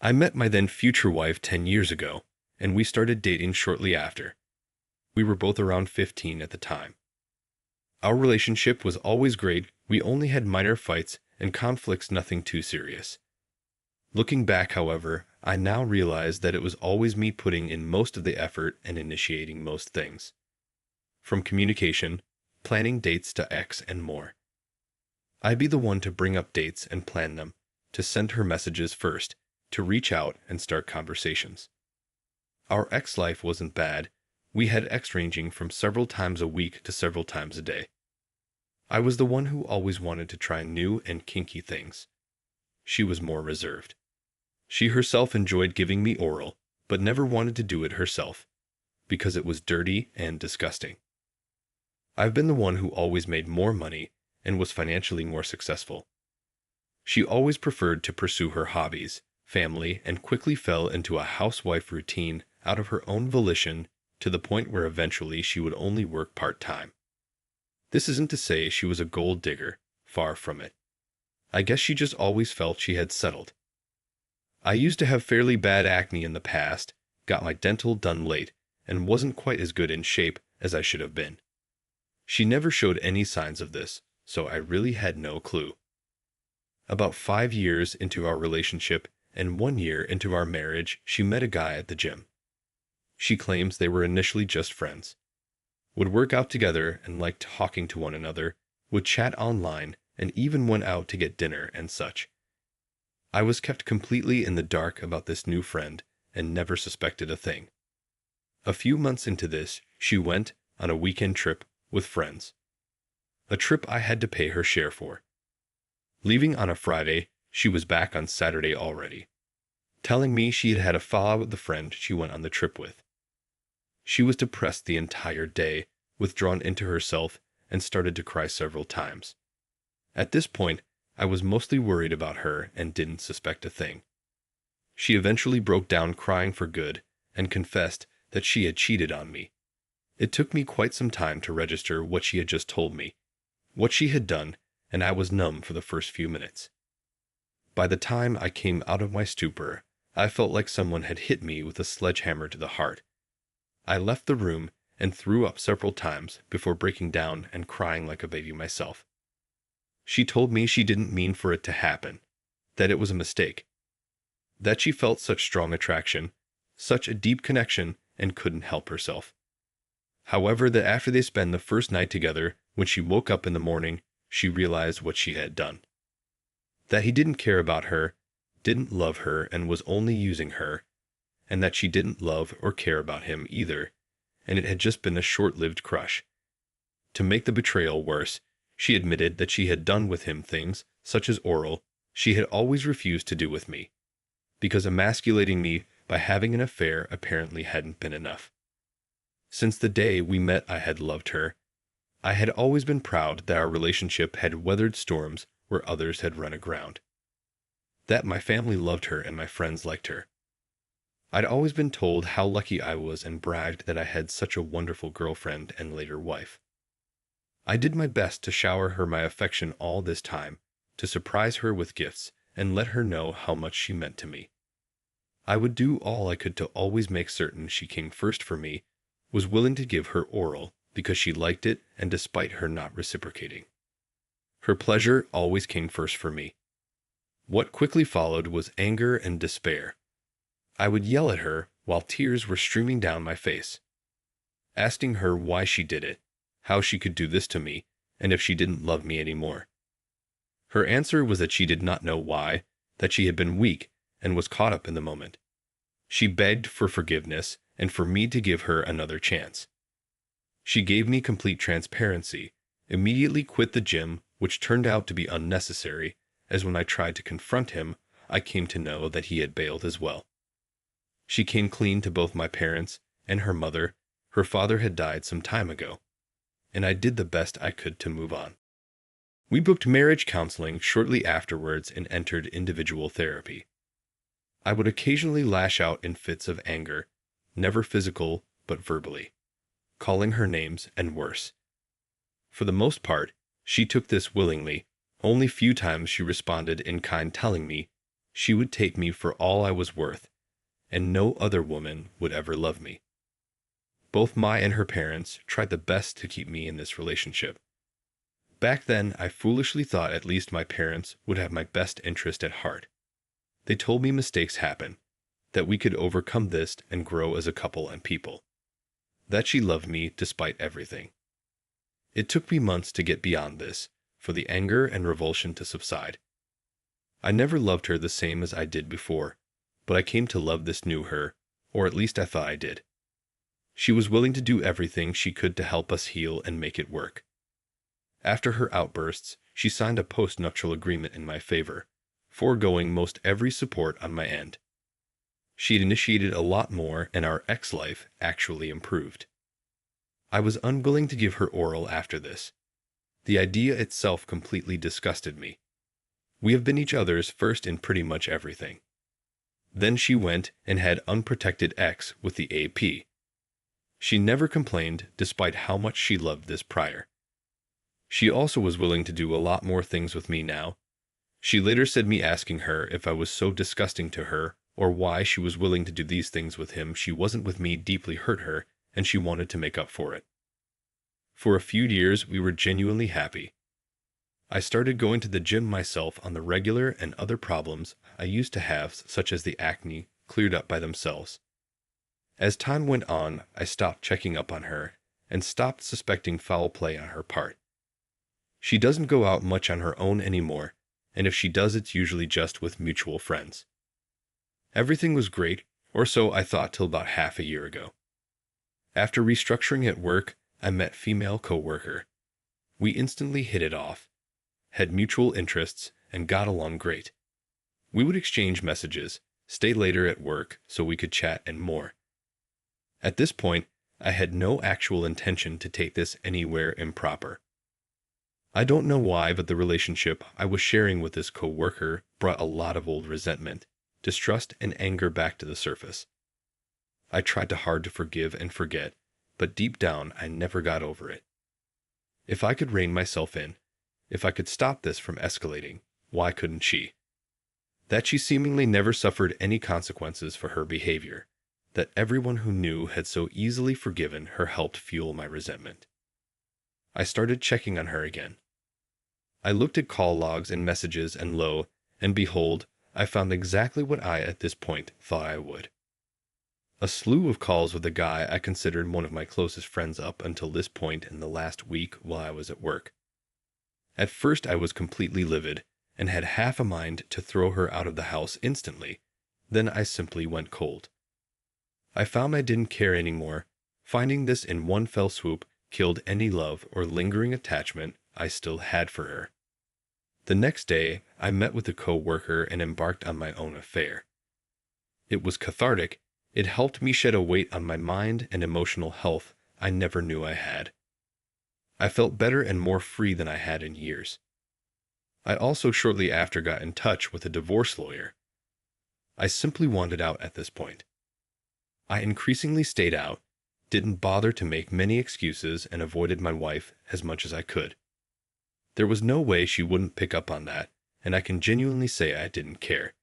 I met my then future wife 10 years ago, and we started dating shortly after. We were both around 15 at the time. Our relationship was always great. We only had minor fights and conflicts, nothing too serious. Looking back, however, I now realize that it was always me putting in most of the effort and initiating most things. From communication, planning dates to X and more. I'd be the one to bring up dates and plan them, to send her messages first, to reach out and start conversations. Our X life wasn't bad. We had X ranging from several times a week to several times a day. I was the one who always wanted to try new and kinky things. She was more reserved. She herself enjoyed giving me oral, but never wanted to do it herself, because it was dirty and disgusting. I've been the one who always made more money and was financially more successful. She always preferred to pursue her hobbies, family, and quickly fell into a housewife routine out of her own volition, to the point where eventually she would only work part-time. This isn't to say she was a gold digger, far from it. I guess she just always felt she had settled. I used to have fairly bad acne in the past, got my dental done late, and wasn't quite as good in shape as I should have been. She never showed any signs of this, so I really had no clue. About 5 years into our relationship and 1 year into our marriage, she met a guy at the gym. She claims they were initially just friends, would work out together and liked talking to one another, would chat online, and even went out to get dinner and such. I was kept completely in the dark about this new friend and never suspected a thing. A few months into this, she went on a weekend trip with friends. A trip I had to pay her share for. Leaving on a Friday, she was back on Saturday already, telling me she had had a fallout with the friend she went on the trip with. She was depressed the entire day, withdrawn into herself, and started to cry several times. At this point, I was mostly worried about her and didn't suspect a thing. She eventually broke down crying for good and confessed that she had cheated on me. It took me quite some time to register what she had just told me, what she had done, and I was numb for the first few minutes. By the time I came out of my stupor, I felt like someone had hit me with a sledgehammer to the heart. I left the room and threw up several times before breaking down and crying like a baby myself. She told me she didn't mean for it to happen, that it was a mistake, that she felt such strong attraction, such a deep connection, and couldn't help herself. However, that after they spent the first night together, when she woke up in the morning, she realized what she had done. That he didn't care about her, didn't love her, and was only using her, and that she didn't love or care about him either, and it had just been a short-lived crush. To make the betrayal worse, she admitted that she had done with him things, such as oral, she had always refused to do with me, because emasculating me by having an affair apparently hadn't been enough. Since the day we met, I had loved her. I had always been proud that our relationship had weathered storms where others had run aground. That my family loved her and my friends liked her. I'd always been told how lucky I was and bragged that I had such a wonderful girlfriend and later wife. I did my best to shower her my affection all this time, to surprise her with gifts and let her know how much she meant to me. I would do all I could to always make certain she came first for me, was willing to give her oral because she liked it and despite her not reciprocating. Her pleasure always came first for me. What quickly followed was anger and despair. I would yell at her while tears were streaming down my face, asking her why she did it, how she could do this to me, and if she didn't love me anymore. Her answer was that she did not know why, that she had been weak and was caught up in the moment. She begged for forgiveness and for me to give her another chance. She gave me complete transparency, immediately quit the gym, which turned out to be unnecessary, as when I tried to confront him, I came to know that he had bailed as well. She came clean to both my parents and her mother. Her father had died some time ago, and I did the best I could to move on. We booked marriage counseling shortly afterwards and entered individual therapy. I would occasionally lash out in fits of anger, never physical but verbally, calling her names and worse. For the most part, she took this willingly. Only few times she responded in kind, telling me She would take me for all I was worth, and no other woman would ever love me. Both my and her parents tried the best to keep me in this relationship. Back then, I foolishly thought at least my parents would have my best interest at heart. They told me mistakes happen, that we could overcome this and grow as a couple and people. That she loved me despite everything. It took me months to get beyond this, for the anger and revulsion to subside. I never loved her the same as I did before, but I came to love this new her, or at least I thought I did. She was willing to do everything she could to help us heal and make it work. After her outbursts, she signed a post-nuptial agreement in my favor, foregoing most every support on my end. She had initiated a lot more, and our ex-life actually improved. I was unwilling to give her oral after this. The idea itself completely disgusted me. We have been each other's first in pretty much everything. Then she went and had unprotected X with the AP. She never complained despite how much she loved this prior. She also was willing to do a lot more things with me now. She later said me asking her if I was so disgusting to her or why she was willing to do these things with him she wasn't with me deeply hurt her, and she wanted to make up for it. For a few years we were genuinely happy. I started going to the gym myself on the regular, and other problems I used to have, such as the acne, cleared up by themselves. As time went on, I stopped checking up on her and stopped suspecting foul play on her part. She doesn't go out much on her own anymore, and if she does, it's usually just with mutual friends. Everything was great, or so I thought till about half a year ago. After restructuring at work, I met female coworker. We instantly hit it off, had mutual interests, and got along great. We would exchange messages, stay later at work so we could chat and more. At this point, I had no actual intention to take this anywhere improper. I don't know why, but the relationship I was sharing with this coworker brought a lot of old resentment, distrust, and anger back to the surface. I tried hard to forgive and forget, but deep down I never got over it. If I could rein myself in, if I could stop this from escalating, why couldn't she? That she seemingly never suffered any consequences for her behavior, that everyone who knew had so easily forgiven her helped fuel my resentment. I started checking on her again. I looked at call logs and messages, and lo and behold, I found exactly what I at this point thought I would. A slew of calls with a guy I considered one of my closest friends up until this point in the last week while I was at work. At first I was completely livid and had half a mind to throw her out of the house instantly. Then I simply went cold. I found I didn't care anymore. Finding this in one fell swoop killed any love or lingering attachment I still had for her. The next day, I met with a co-worker and embarked on my own affair. It was cathartic. It helped me shed a weight on my mind and emotional health I never knew I had. I felt better and more free than I had in years. I also shortly after got in touch with a divorce lawyer. I simply wanted out at this point. I increasingly stayed out, didn't bother to make many excuses, and avoided my wife as much as I could. There was no way she wouldn't pick up on that, and I can genuinely say I didn't care.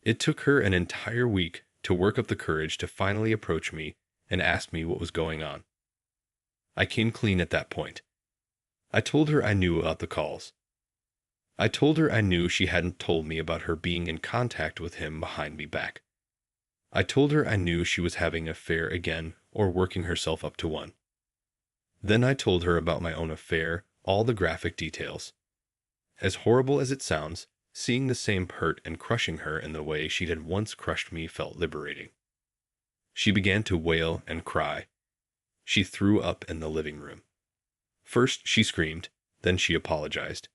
It took her an entire week to work up the courage to finally approach me and ask me what was going on. I came clean at that point. I told her I knew about the calls. I told her I knew she hadn't told me about her being in contact with him behind me back. I told her I knew she was having an affair again or working herself up to one. Then I told her about my own affair, all the graphic details. As horrible as it sounds, seeing the same hurt and crushing her in the way she had once crushed me felt liberating. She began to wail and cry. She threw up in the living room. First she screamed, then she apologized.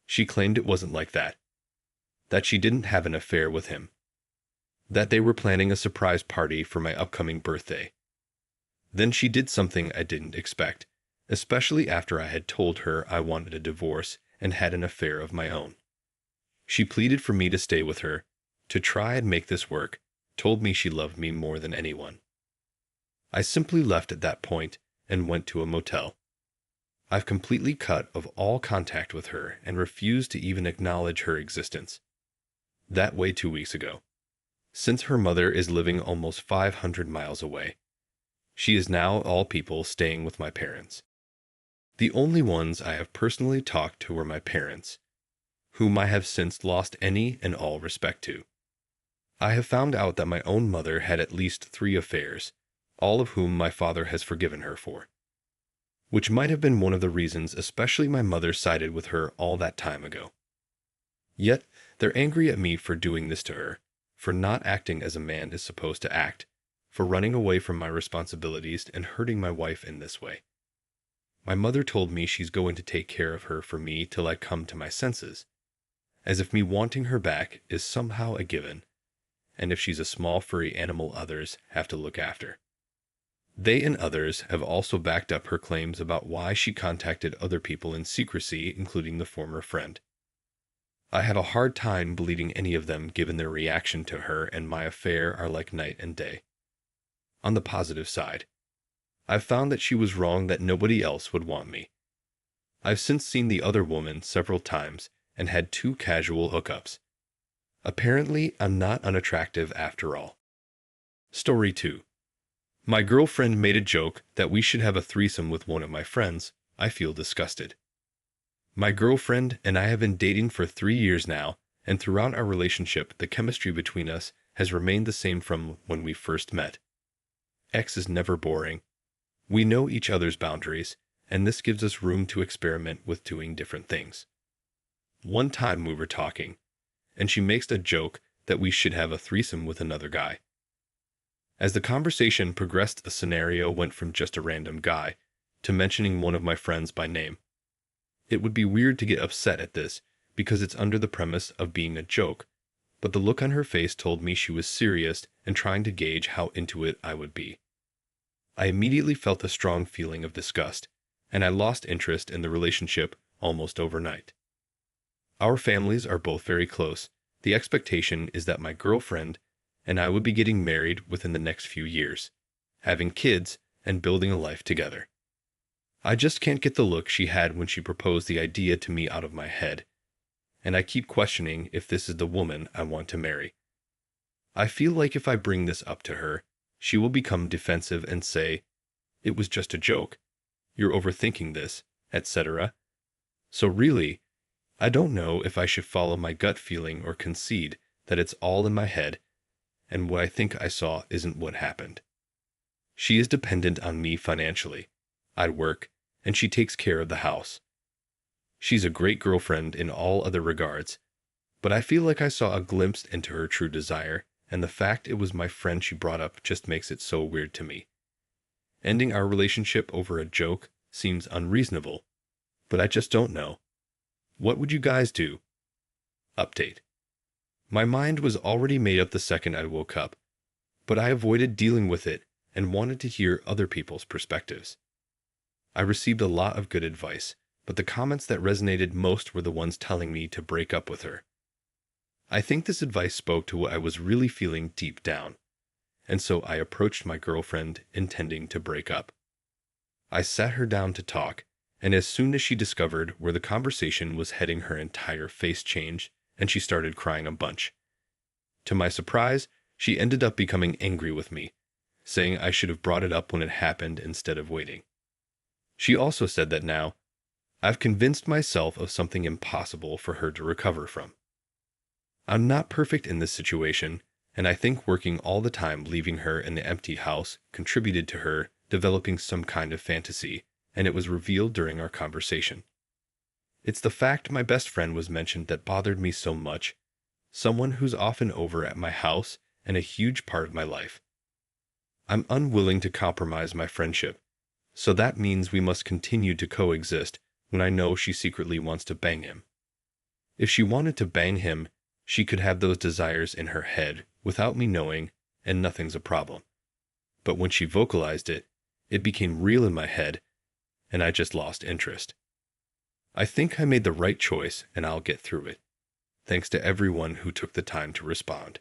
She claimed it wasn't like that. That she didn't have an affair with him. That they were planning a surprise party for my upcoming birthday. Then she did something I didn't expect, especially after I had told her I wanted a divorce and had an affair of my own. She pleaded for me to stay with her, to try and make this work, told me she loved me more than anyone. I simply left at that point and went to a motel. I've completely cut off all contact with her and refused to even acknowledge her existence. that way 2 weeks ago. Since her mother is living almost 500 miles away, she is now, all people, staying with my parents. The only ones I have personally talked to were my parents, whom I have since lost any and all respect to. I have found out that my own mother had at least 3 affairs, all of whom my father has forgiven her for, which might have been one of the reasons especially my mother sided with her all that time ago. Yet, they're angry at me for doing this to her, for not acting as a man is supposed to act, for running away from my responsibilities and hurting my wife in this way. My mother told me she's going to take care of her for me till I come to my senses, as if me wanting her back is somehow a given, and if she's a small furry animal others have to look after. They and others have also backed up her claims about why she contacted other people in secrecy, including the former friend. I have a hard time believing any of them given their reaction to her and my affair are like night and day. On the positive side, I've found that she was wrong that nobody else would want me. I've since seen the other woman several times and had 2 casual hookups. Apparently, I'm not unattractive after all. Story 2. My girlfriend made a joke that we should have a threesome with one of my friends. I feel disgusted. My girlfriend and I have been dating for 3 years now, and throughout our relationship, the chemistry between us has remained the same from when we first met. X is never boring. We know each other's boundaries, and this gives us room to experiment with doing different things. One time we were talking, and she makes a joke that we should have a threesome with another guy. As the conversation progressed, the scenario went from just a random guy to mentioning one of my friends by name. It would be weird to get upset at this because it's under the premise of being a joke, but the look on her face told me she was serious and trying to gauge how into it I would be. I immediately felt a strong feeling of disgust, and I lost interest in the relationship almost overnight. Our families are both very close. The expectation is that my girlfriend and I would be getting married within the next few years, having kids and building a life together. I just can't get the look she had when she proposed the idea to me out of my head, and I keep questioning if this is the woman I want to marry. I feel like if I bring this up to her, she will become defensive and say, "It was just a joke, you're overthinking this," etc. So really, I don't know if I should follow my gut feeling or concede that it's all in my head and what I think I saw isn't what happened. She is dependent on me financially. I work, and she takes care of the house. She's a great girlfriend in all other regards, but I feel like I saw a glimpse into her true desire, and the fact it was my friend she brought up just makes it so weird to me. Ending our relationship over a joke seems unreasonable, but I just don't know. What would you guys do? Update. My mind was already made up the second I woke up, but I avoided dealing with it and wanted to hear other people's perspectives. I received a lot of good advice, but the comments that resonated most were the ones telling me to break up with her. I think this advice spoke to what I was really feeling deep down, and so I approached my girlfriend intending to break up. I sat her down to talk, and as soon as she discovered where the conversation was heading, her entire face changed, and she started crying a bunch. To my surprise, she ended up becoming angry with me, saying I should have brought it up when it happened instead of waiting. She also said that now, I've convinced myself of something impossible for her to recover from. I'm not perfect in this situation, and I think working all the time leaving her in the empty house contributed to her developing some kind of fantasy, and it was revealed during our conversation. It's the fact my best friend was mentioned that bothered me so much, someone who's often over at my house and a huge part of my life. I'm unwilling to compromise my friendship, so that means we must continue to coexist when I know she secretly wants to bang him. If she wanted to bang him, she could have those desires in her head without me knowing, and nothing's a problem. But when she vocalized it, it became real in my head, and I just lost interest. I think I made the right choice, and I'll get through it. Thanks to everyone who took the time to respond.